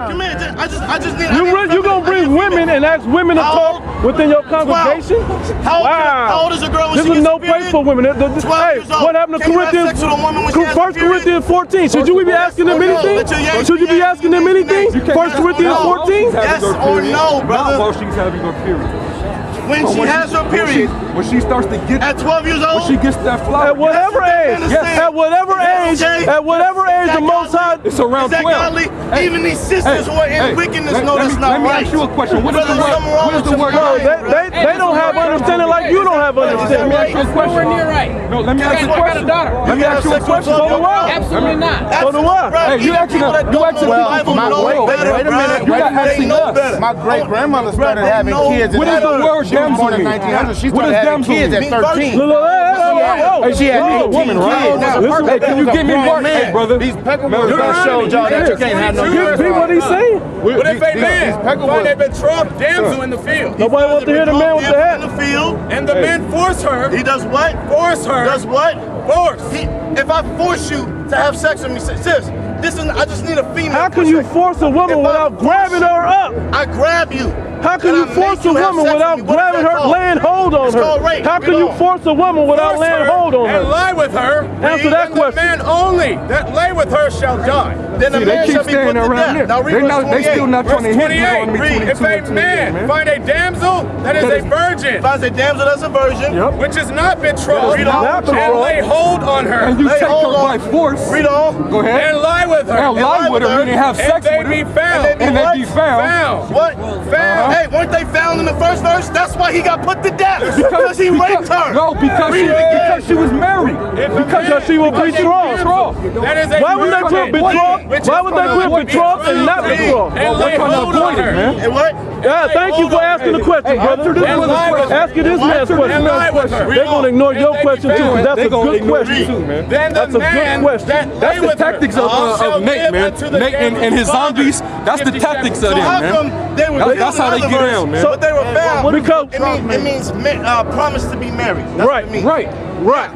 Come here. I just need. You gonna bring women and ask women to talk within your congregation? How old is a girl when this she is gets no period? place for women. Hey, what happened to Corinthians? 1 Corinthians 14. Should you be asking them anything? Should you be asking them anything? 1 Corinthians 14? Yes or no, brother? Not while she's having her period. When she has her period. When she starts to get at 12 years old. When she gets that flower. At whatever age. Yes. At whatever age. At whatever age the Most High. It's around 12. Hey, even these sisters who are in wickedness know that's not right. Let me ask you a question. What is the word? What is the word? No, they don't have understanding like you don't have understanding. Let me ask you a question. No, let me ask you a question. Let me ask you a question. So do I. Absolutely not. So do I. Hey, you actually wait a minute. My great grandmother started having kids. What is the word damsel mean? 1900. She started having kids at 13. Hey, she had 18 kids. Hey, can you give me Mark? Hey, brother. These peckerwoods showed y'all that you can't have no You see what he's saying? What if a man find a betrothed damsel in the field? Nobody wants to hear the man with the hat. In the field. And the man force her. He does what? Force her. Does what? Force. If I force you to have sex with me, sis, I just need a female. How can you force a woman without grabbing her up? I grab you. How can you force a woman without grabbing her, laying hold on her? How can you force a woman without laying hold on her? And lie with her. Answer that question. The man only that lay with her shall die. Then the man shall be put to death. Now read verse 28. They still not trying to hit me on me. If a man find a damsel that is a virgin, finds a damsel that's a virgin, which is not betrothed, and lay hold on her, and you take her by force. Read on. Go ahead. and lie with her, And lie with her, meaning have sex with her. and they be found. And they be found. What? Found. Hey, weren't they found in the first verse? That's why he got put to death. Because he raped her. No, because she was married. Because she was betrothed. That is a Why would they put betrothed? Why would they put betrothed and not betrothed? And lay hold on her. And what? Yeah, thank you for asking the question, brother. Asking this man's question. They're going to ignore your question too, because that's a good question. Then the That's a good man question. that That's lay the with her tactics of Nate, man. Nate and his zombies. That's the tactics of them, How man. come they were That's how they get around, man. But they were found. Because It means promise to be married. That's what it means. right.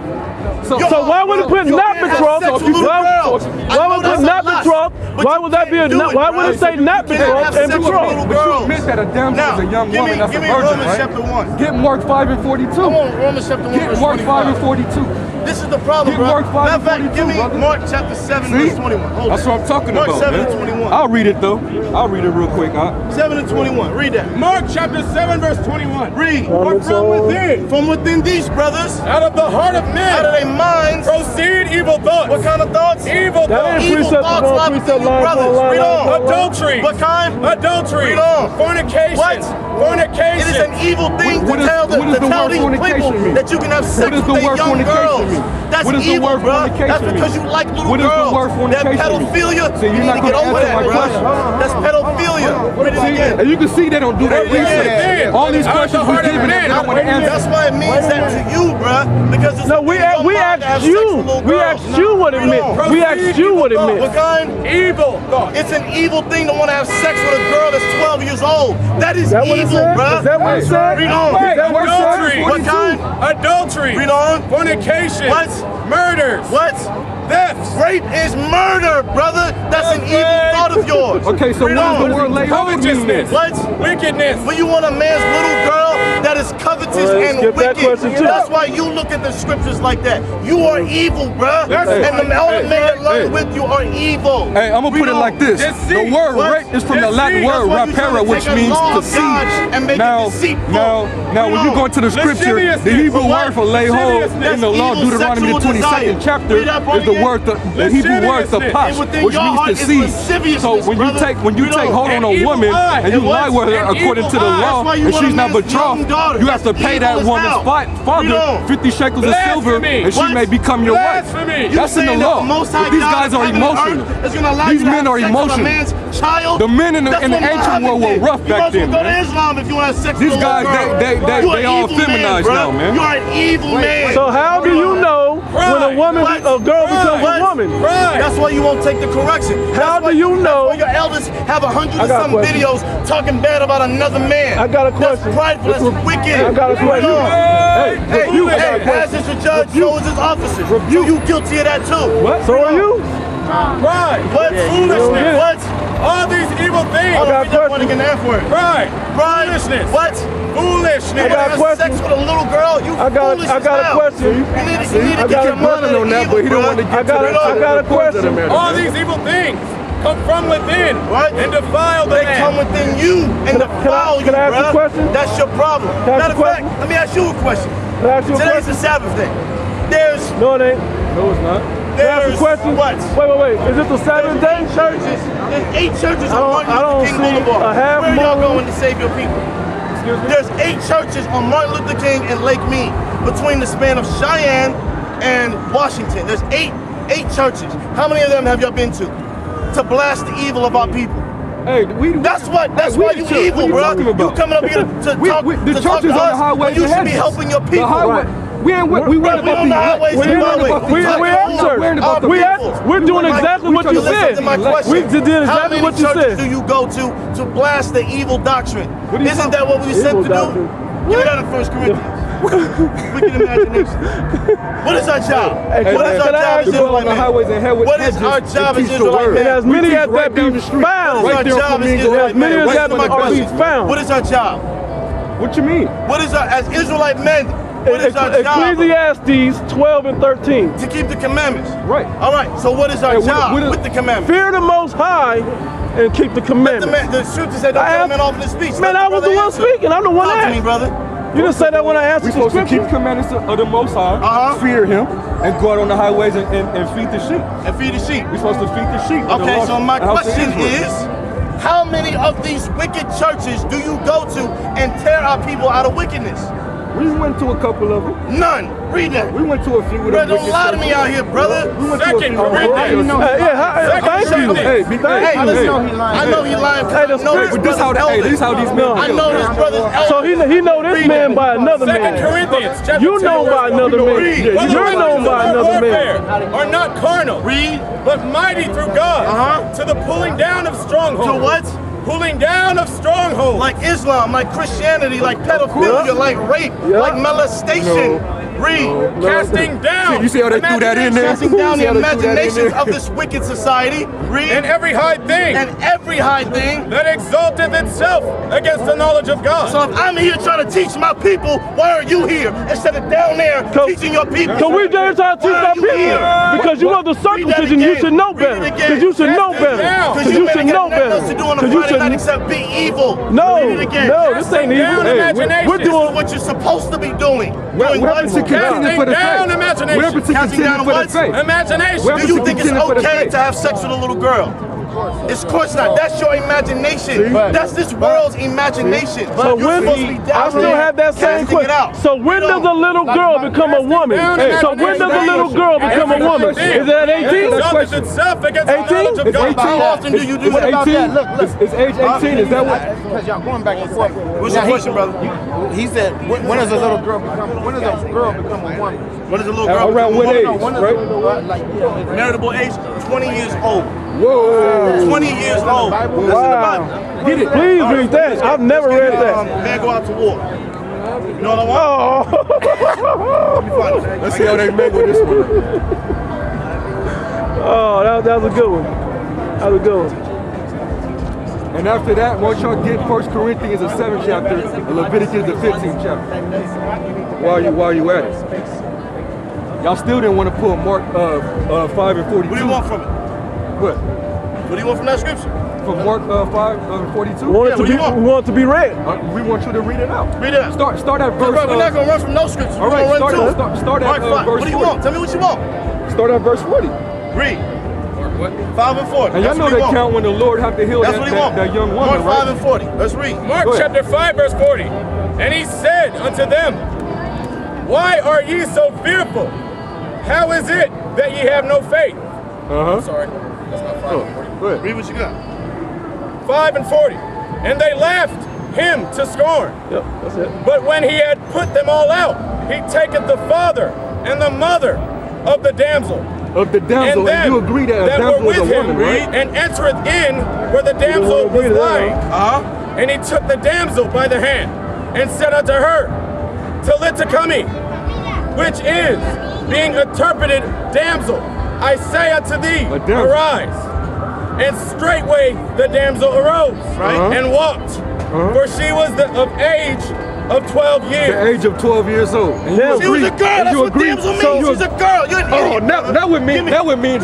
So why would it put not betrothed? Why would it put not betrothed? Why would that be a? Why would it say not betrothed and betrothed? But you admit that a damsel is a young woman that's a virgin, Romans right? chapter 1. Get Mark 5 and 42. I want Romans chapter 1 Get verse Mark 5 and 25. 42. This is the problem, Get bro. Mark 5 Matter and of fact, 42, give me brother. Mark chapter 7 See? verse 21. Hold That's on. what I'm talking Mark about, 7 man. and 21. I'll read it though. I'll read it real quick. 7 and 21. Read that. Mark chapter 7 verse 21. Read. For from within, From within these brothers, out of the heart of out of men, their minds, proceed evil thoughts. what kind of thoughts? Evil That thoughts. ain't Evil precept thoughts upon lie within precept, you, line brothers. upon line Read upon on. line. Adultery. What kind? Adultery. Read on. Fornication. What? Fornication. It is an evil thing What to is- tell what does the tell word these people fornication mean? that you can have sex What does with the their word young fornication girls. mean? That's What does the evil, word bro. fornication That's because mean? you like little What does the girls. word That fornication mean? pedophilia. See, you're you not need to get gonna over answer that, my bro. question. That's pedophilia. Read it again. And you can see they don't do that research. All these questions we're giving, they don't want to answer. That's why it means that to you, bro. Because it's No, we asked you. We asked you what it meant. We asked you what it What meant. kind? Evil thoughts. It's an evil thing to want to have sex with a girl that's 12 years old. That is Is that what it evil, said? bro. Is that what it said? Read on. Is that what it said? Adultery. What kind? Adultery. Read on. Fornication. What? Murders. What? Thefts. Rape is murder, brother. That's an evil thought of yours. Okay, so Read what on. does the word lay hold mean Covetousness. then? What? Wickedness. When you want a man's little girl that is covetous Let's and skip that wicked, question too. that's why you look at the scriptures like that. You are evil, bruh. And all the men that love with you are evil. Hey, I'm gonna put it like this. The word rape is from the Latin word rapera, which means to siege. Now, when you go into the scripture, the Hebrew word for lay hold in the law, Deuteronomy the 22nd chapter, is the word, the Hebrew word tapash, which means to siege. So when you take hold on a woman and you lie with her according to the law, and she's not betrothed, you have to pay that woman's father 50 shekels of silver, and she may become your wife. That's in the law. But these guys are emotional. These men are emotional. The men in the ancient world were rough back then, man. These guys, they all feminized now, man. You are an evil man. So how do you know when a girl becomes a woman? That's why you won't take the correction. How do you know? Your elders have 100 and got a some question. videos talking bad about another man. I got a question. That's prideful. That's wicked. I got a question. Hey, as is the judge, so is his officers. You guilty of that too. What? So are you? What? Foolishness. What? All these evil things. I got a question. Pride. Foolishness. What? Foolishness. I got a Have question. sex with a little girl? You I got a question. You need to I get got your a mind question on that, but he don't want to get to I got a question. All these evil things come from within and defile the They man. come within you and defile you, can I ask bruh. a question? That's your problem. Can I ask Matter a of fact, question? let me ask you a question. Can I ask you a Today's question? the Sabbath day. There's No, it ain't. No, it's not. Can I ask a question? what? Wait. Is it the Sabbath day? Churches. There's 8 churches I on don't- Martin I don't Luther King see Boulevard. a half Where are y'all moon. going to save your people? Excuse me? There's 8 churches on Martin Luther King and Lake Mead between the span of Cheyenne and Washington. There's 8 churches. How many of them have y'all been to blast the evil of our people? Hey, That's why we you the church. evil, What bro. are you talking You about? coming up here to We- talk we- the to talk churches to on the us highways when you and should be hedges. helping your The people. highway. We ain't we Bro, worried we about on the highways the and byways. We at worried about church. the We're doing Like, exactly what you Listen said. to my question. We did How exactly many what you churches said. do you go to blast the evil doctrine? What are you Isn't talking- that what we were sent Evil to do? doctrine. Give me that in 1 Corinthians. Wicked imagination. What is our job? Hey, What is our can I job ask as you- To go on Israelite the men? highways and hedges. What is our job as teach the Israelite word. men? And as We many teach as right that down be the street. found. What Right is there our from job as me to Israelite as many men? as Right that to my are be question. found. What is our job? What you mean? What is our, as Israelite men, what is our job? Ecclesiastes 12 and 13. To keep the commandments. Right. All right, so what is our Hey, what- job what is- with the commandments? Fear the Most High and keep the commandments. The scripture said don't I cut a asked- man off in his speech. Man, Let I was the brother one answer. speaking. I'm the one Talk to asked. me, brother. You didn't say that when I We're answered the supposed to keep scripture. the commandments of the Most High, Uh-huh. fear Him, and go out on the highways and feed the sheep. And feed the sheep. We're supposed to feed the sheep. of the Okay, lost so my house of question Israel. is, how many of these wicked churches do you go to and tear our people out of wickedness? We went to a couple of them. None. Read that. We went to a few of Bro, them. don't wicked lie to me churches. out here, brother. We went to a Second few. Corinthians. Thank you. Hey, big Hey, hey, listen, hey. I know he lying. Hey, the I know script- this But this how brother's hey, this how these men. I know this brother's elder. So he know this man by another Second man. Corinthians chapter You 2, know verse by 1. another man. Read. You're known by another man. Are not carnal, Read. but mighty through God Uh-huh. to the pulling down of strongholds. To what? Pulling down of strongholds. Like Islam, like Christianity, like pedophilia, like rape, Yeah. like molestation. Read. casting down. You see how they threw that in there? Casting down the See how they threw that in imaginations there? of this wicked society. Read. and every high thing And every high thing. that exalteth itself against the knowledge of God. So if I'm here trying to teach my people, why are you here instead of down there teaching your people? So we there trying to teach Why our are you people. here? Because you are the circumcision, you should know better. Because you should know better. Because you should know Nothing else to better. do on a Because you Friday night should. except be evil. No, Read it again. no, this ain't evil. Down Hey, imagination. we're This is doing. what you're supposed to be doing. What Doing happened to what? contending for the down faith? imagination. What happened to Casting contending down for the what? faith? Imagination. Well, Do you think it's contending for the okay faith. to have sex with a little girl? Of course not. That's your imagination. That's this world's imagination. So You're when supposed to be down I still there have that same casting it out. question. So when You does know, a little girl become a woman? down So when does a little girl become a woman? Is it at 18? Exalteth itself against the 18? knowledge of It's God. 18. How often do you do It's that? 18. It's age 18. Is that what? Because y'all going back and forth. What's your question, brother? He said, when does a little girl become? When does a girl become a woman? What is a little girl? Around what age? When does Right? like Meritable age, 20 years old. Whoa. 20 years old. That's in the Wow. Bible. Get it. Please read that. I've never read that. Man, go out to war. You know what I want? Oh, Let me find it. Let's see how they make with this one. oh, that was a good one. That was a good one. And after that, once y'all get 1 Corinthians, the 7th chapter, and Leviticus, the 15th chapter. While you at it. Y'all still didn't want to pull Mark 5 and 42. What do you want from it? What? What do you want from that scripture? From Mark 5 and 42? We want Yeah, it to what do be. you want? We want it to be read. We want you to read it out. Read it out. Start at verse. Bro, we're not going to run from no scripture. all We're right, going to run start- to it. start at, Mark 5. verse What do you 40. want? Tell me what you want. Start at verse 40. Read. 5 and 40. And y'all That's know what he the want. count when the Lord have to heal That's that, what he want. that young Mark woman, 5 right? and 40. Let's read. Mark Go ahead. chapter 5, verse 40. And he said unto them, why are ye so fearful? How is it that ye have no faith? Uh-huh. Sorry, that's not 5 and 40. Go ahead. Read what you got. 5 and 40. And they laughed him to scorn. Yep, that's it. But when he had put them all out, he taketh the father and the mother of the damsel, Of the damsel, and you agree that a that damsel were is a with him, woman, right? and entereth in where the damsel was agree to that, lying. Uh-huh. And he took the damsel by the hand, and said unto her, Talitacumi, which is, being interpreted, damsel, I say unto thee, A damsel. arise. And straightway the damsel arose and walked, for she was of age of 12 years. The age of 12 years old. And She was a girl. That's what damsel means. She's a girl. You're an idiot. That would mean girl. That would mean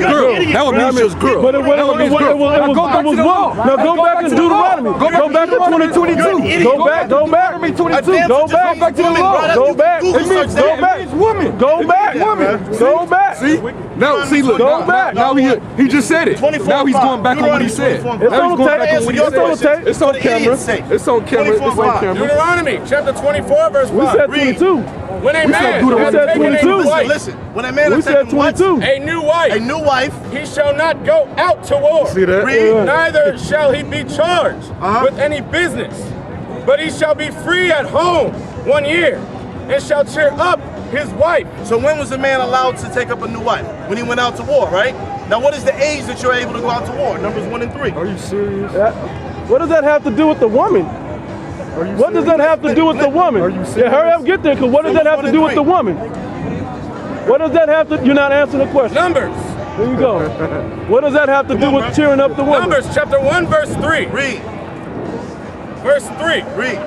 she was girl. But it was woman. Now go back to Deuteronomy. Go back to 2022. Go back. Go back to the law. Go back. It means go back. Woman. Go back. Go back. See, look. Go back. Now he just said it. Now he's going back on what he said. It's on tape. It's on camera. It's on camera. It's on camera. Deuteronomy chapter 24 verse 5. We said 22. When a man has taken a new wife, Listen, when a man We has said taken what? 22. a new wife, A new wife. he shall not go out to war. See that? Read. Neither shall he be charged with any business, but he shall be free at home 1 year, and shall cheer up his wife. So when was a man allowed to take up a new wife? When he went out to war, right? Now what is the age that you're able to go out to war? Numbers 1 and 3. Are you serious? What does that have to do with the woman? What does that have to do with the woman? Are you serious? Yeah, hurry up, get there, because what does that have to do with the woman? What does that have to, you're not answering the question. Numbers. There you go. What does that have to do with cheering up the woman? Numbers chapter 1 verse 3. Read. Verse 3. Read.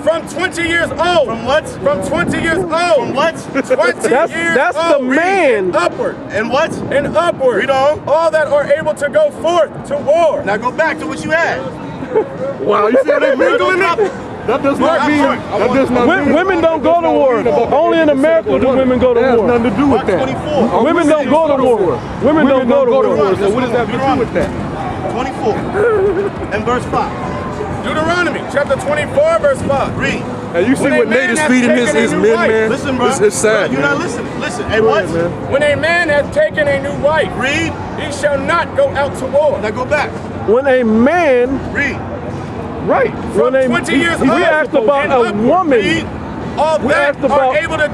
From 20 years old. From what? From 20 years old. From what? 20 That's years the old. man. Read. Upward. And what? And upward. Read on. All that are able to go forth to war. Now go back to what you had. Wow, you see how they mingling it? That does not mean. That does not mean. Women don't go to war. Only in America do women go to That has war. nothing to do with that. 24. Women don't go to war. Women don't go to war. So what does that have to do with that? 24. And verse 5. Deuteronomy chapter 24 verse 5. Read. And you see When a what man Nate is has feeding taken his a new men, wife. man. Listen, bro. It's sad. You're not listening. Listen. Hey, what? When a man has taken a new wife, Read. he shall not go out to war. Now go back. When a man, Read. right, when a, 20 years we old asked and about a upward. woman. Read. All We that asked about- are able to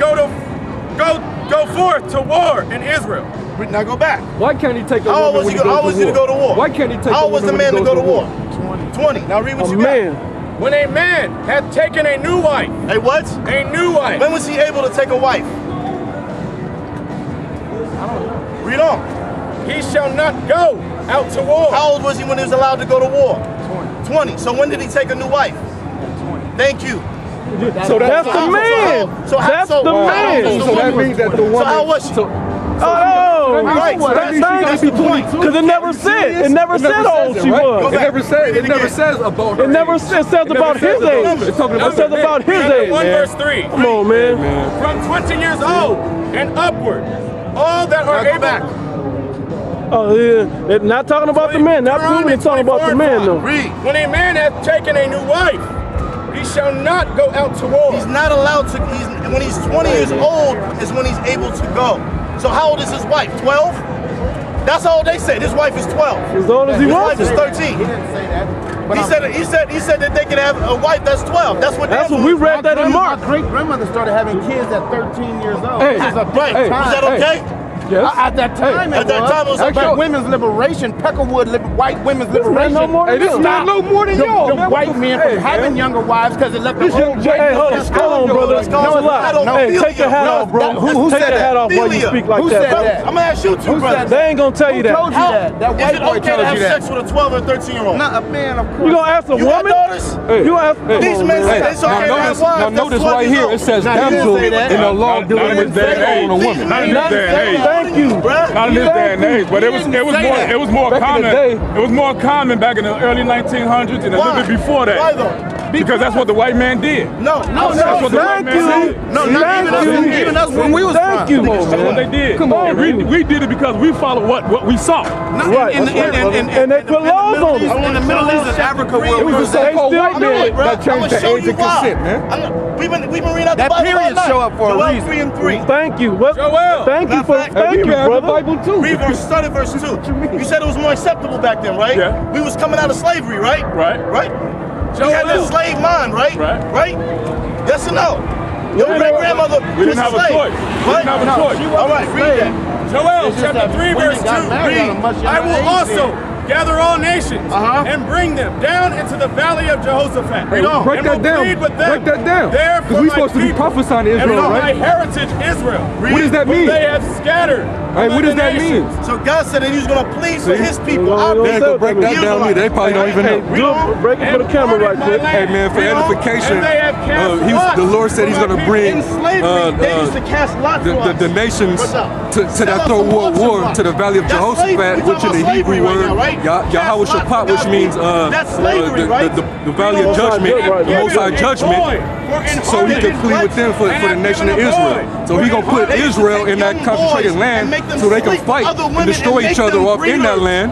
go forth to war in Israel. Read. Now go back. Why can't he take a How old woman was when he? How was he to go to war? Why can't he take How a old was woman the man when to he go to goes war? 20. Now read what A you man. When a man hath taken a new wife, got. Hey, what? a new wife, When was he able to take a wife? Read on. he shall not go out to war. How old was he when he was allowed to go to war? 20. So when did he take a new wife? 20. Thank you. So That's the man. That's the man. So that means that the woman. So how was she? Oh, Right. So that means she gotta that's be the point. 22. because it never said. It never said how old she was. It never says. It never says about her. It never age. says It never about says his about- age. It's talking It about says the about his Chapter age, 1 man. verse 3. Come on, man. From 20 years old and upward, all that are Now go able. back. Oh, yeah. They're not talking about the men. Not proving it's talking about the men, though. Read. When a man hath taken a new wife, he shall not go out to war. He's not allowed to. When he's 20 years old is when he's able to go. So how old is his wife? 12? That's how old they said. His wife is 12. As old as he His wants wife is it. 13. He didn't say that. But He said that they could have a wife that's 12. That's what We read that in Mark. My great grandmother started having kids at 13 years old. Hey, This is a Right. big Was that time. okay? Yes. At that time, At that time, it was That's okay. about women's liberation, Peckerwood, white women's liberation. no more Hey, this is not no more than y'all, The man. What white the- men hey, from having man. younger wives because it left the This old young white Jay- Hey, hold on, men- hold on, brother. Let's go. No, I lie. don't Hey, feel take your you. hat No, off, bro. who Take said your that? hat off while you Philia. speak like Who that, said bro. that? I'm gonna ask you two Who brothers. said They ain't gonna tell you Who that. told you that? That Is white it boy okay to told have you that. sex with a 12 or 13-year-old? Not a man, of course. You gonna ask a You got woman? daughters? You gonna ask? These come on, men man. say it's okay to have wives. Now That's notice 12 right years here old. it says Now, he didn't damsel say that. in the law Not dealing in with this day and that age. on a woman. Not in this day and age. Thank you. Not in this day and age, but it was more Back in common. the day. It was more common back in the early 1900s and a little Why? bit before that. Why though? Because that's what the white man did. No. That's what the white Thank man you. did. No, not Thank even us, you. even us when we was Thank from. you. That's what they did. Come on, man. We did it because we followed what we saw. Right. And they put laws on it. In the Middle East and Africa, where It we was was the at, so-called still white do man it, bro. that changed the age of consent, man. We've been reading out the That Bible periods all night. show up for a Joel reason. 3 and 3. Thank you. What? Joel. Thank you for. Matter of fact, Thank you, We read the brother. Bible too. Start at verse 2. You said it was more acceptable back then, right? Yeah. We was coming out of slavery, right? Right. Right? We had that slave mind, right? Right. Yes or no? Your great grandmother We was didn't have a slave. choice. We didn't have a choice. All right, read that. Joel It's just chapter that 3 women verse 2. got married at a much Read. I younger will age also then. gather all nations and bring them down into the valley of Jehoshaphat. Break that down. Break that down. Because we're supposed to be prophesying to Israel, right? My heritage, Israel. What does that mean? They have scattered. Hey, what does that mean? So God said that he was going to plead for his people. They ain't gonna break that down either. They probably don't even know. Break it for the camera right quick. Hey man, for edification, the Lord said he's going to bring In slavery, they used to cast lots for us. the nations to that third world war, to the valley of Jehoshaphat, which in the Hebrew word, Yahweh Shaphat, which means the valley of judgment, the Most High judgment, so he can plead with them for the nation of Israel. So he going to put Israel in that concentrated land so they can fight and destroy each other off in that land,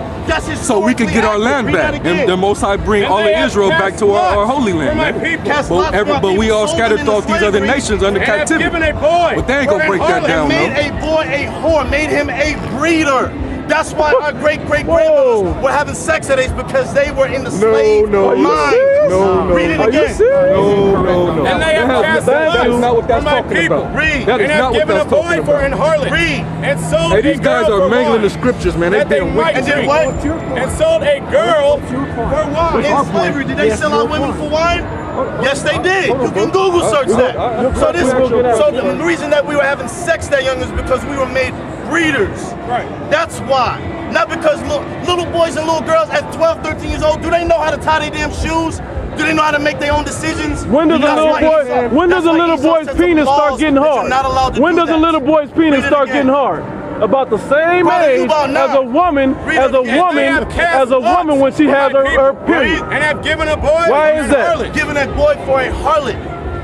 so we can get our land back. And the Most High bring all of Israel back to our holy land, man. But we all scattered throughout these other nations under captivity. But they ain't gonna break that down, made a boy a whore, made him a breeder. That's why our great-great-grandmothers were having sex at age, because they were in the slave mind. Read it again. No. And they have cast That is not what that's my talking people. about. Read. That is And not have what given a that's boy talking for an about. harlot. Read. And sold Hey, a these guys girl are for mangling the wine. scriptures, man. They That they being might wicked. And then drink. what? And sold a girl for wine. In slavery, did they sell our women for wine? Yes, they did. You can Google search that. So the reason that we were having sex that young is because we were made breeders. Right. That's why. Not because little boys and little girls at 12, 13 years old, do they know how to tie their damn shoes? Do they know how to make their own decisions? When does a little boy's penis start getting hard? When does a little boy's penis start getting hard? About the same age as a woman, when she has her period. And have given a boy Why is that? harlot. Giving that boy for a harlot.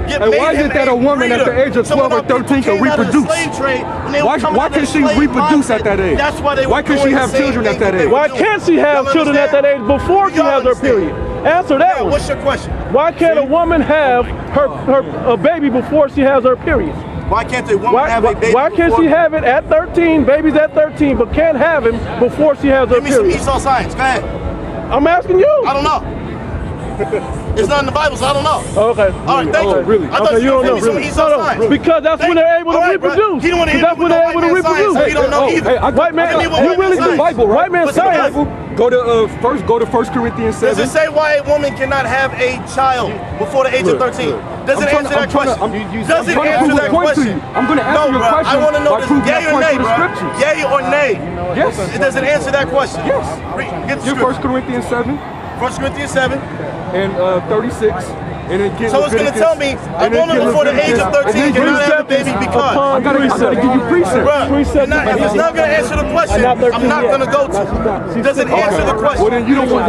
And why is it that a woman at the age of 12 or 13 can reproduce? Why can't she reproduce at that age? That's why they Why can't she have children at that age? Why can't she have children at that age before she has her period? Answer that one. What's your question? Why can't a woman have a baby before she has her period? Why can't a woman have a baby? Why can't she have it at 13, babies at 13, but can't have him before she has her Give me some period? Esau science. Go ahead. I'm asking you. I don't know. It's not in the Bible, so I don't know. Okay. All right, thank you. Really? I thought Okay, you don't know. give me some Esau science. Because that's when they're able to reproduce. He don't want to That's when they're able to reproduce. He don't know either. White man, you really the Bible, right? White man What's the science. Bible? Go to 1 Corinthians Does 7. it say why a woman cannot have a child before the age of 13? Does it answer that question? Does it answer that question? I'm going to answer your question. I want to know by proving yay that or point nay, to the bro. scriptures. Yay or nay? Yes. Does it answer that question? Yes. Get the You're 1 Corinthians 7 1 Corinthians 7. and 36. And then get So it's going to tell me a woman before the age of 13 cannot have a baby because. I gotta give you precepts. Bruh, if it's not going to answer the question, I'm not going to go to. Does it answer the question? Well, then you don't want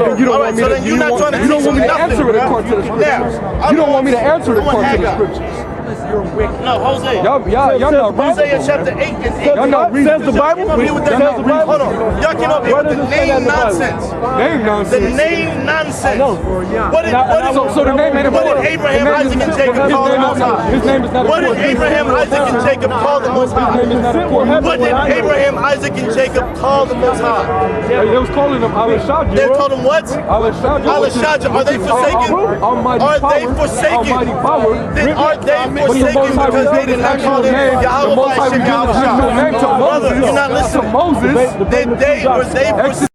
me to answer it according to the scriptures. You don't want me to answer it according to the scriptures. No, Hosea. Y'all not Hosea reasonable. chapter 8 and 8. Y'all not Says the Bible? Hold on. Y'all came up here with the name nonsense. Name The nonsense. name nonsense. So the name ain't What important. did Abraham, Isaac, and Jacob call the Most High? His name is not What did important. Abraham, Isaac, and Jacob call the Most High? His name is not important. What did Abraham, Isaac, and Jacob call the Most High? They was calling him Al-Shadja. They called him what? Al-Shadja. Al-Shadja. Are they forsaken? Almighty Are power. they forsaken? Almighty power. Then are they But the forsaken Most High because they did not call him the Most High Yahweh revealed his name to Brother, Moses. you're not listening. To Moses. Were they forsaken?